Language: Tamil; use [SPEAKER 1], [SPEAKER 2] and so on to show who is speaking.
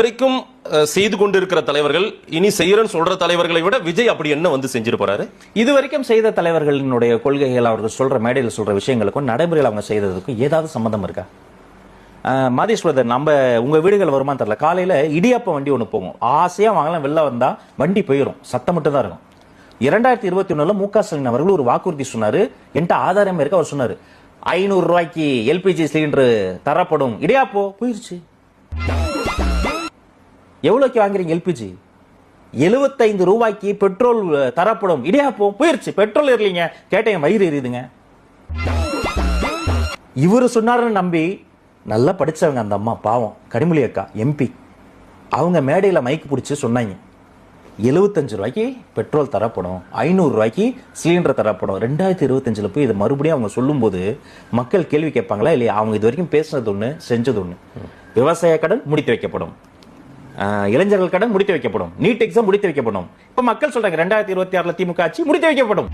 [SPEAKER 1] இதுவரைக்கும் செய்து கொண்டிருக்கிற தலைவர்கள், இனி செய்யறன்னு சொல்ற தலைவர்களை விட விஜய் அப்படி என்ன வந்து செஞ்சிட்டு போறாரு?
[SPEAKER 2] இதுவரைக்கும் செய்த தலைவர்களினுடைய கொள்கைகள், அவர்கள் சொல்ற மேடையில் சொல்ற விஷயங்களுக்கும் நடைமுறையில் அவங்க செய்ததுக்கும் ஏதாவது சம்பந்தம் இருக்கா? மாதேஷ் பிரதர், நம்ம உங்க வீடுகள் வருமானு தெரியல, காலையில இடியாப்ப வண்டி ஒன்று போகும், ஆசையா வாங்கலாம், வெளில வந்தா வண்டி போயிடும், சத்தம் மட்டும் தான் இருக்கும். 2021 மு க ஸ்டாலின் அவர்கள் ஒரு வாக்குறுதி சொன்னாரு, என்கிட்ட ஆதாரம் இருக்கு. அவர் சொன்னாரு 500 ரூபாய்க்கு எல்பிஜி சிலிண்டர் தரப்படும், இடியாப்போ போயிருச்சு. எவ்வளவுக்கு வாங்குறீங்க எல்பிஜி? 75 ரூபாய்க்கு பெட்ரோல் தரப்படும், இடியாப்போ போயிருச்சு. பெட்ரோல் ஏறலீங்க, கேட்டேன், வயிறு எரியுதுங்க. இவரு சொன்னாருன்னு நம்பி நல்லா படிச்சவங்க அந்த அம்மா, பாவம் கனிமொழி அக்கா எம்பி, அவங்க மேடையில மைக்கு பிடிச்சி சொன்னாங்க 75 ரூபாய்க்கு பெட்ரோல் தரப்படும், 500 ரூபாய்க்கு சிலிண்டர் தரப்படும். 2025 போய் இதை மறுபடியும் அவங்க சொல்லும்போது மக்கள் கேள்வி கேட்பாங்களா இல்லையா? அவங்க இது வரைக்கும் பேசுனது ஒண்ணு, செஞ்சது ஒண்ணு. விவசாய கடன் முடித்து வைக்கப்படும், இளைஞர்கள் கடன் முடித்து வைக்கப்படும், நீட் எக்ஸாம் முடித்து வைக்கப்படும். இப்ப மக்கள் சொல்றாங்க 2026 திமுக ஆட்சி முடித்து வைக்கப்படும்.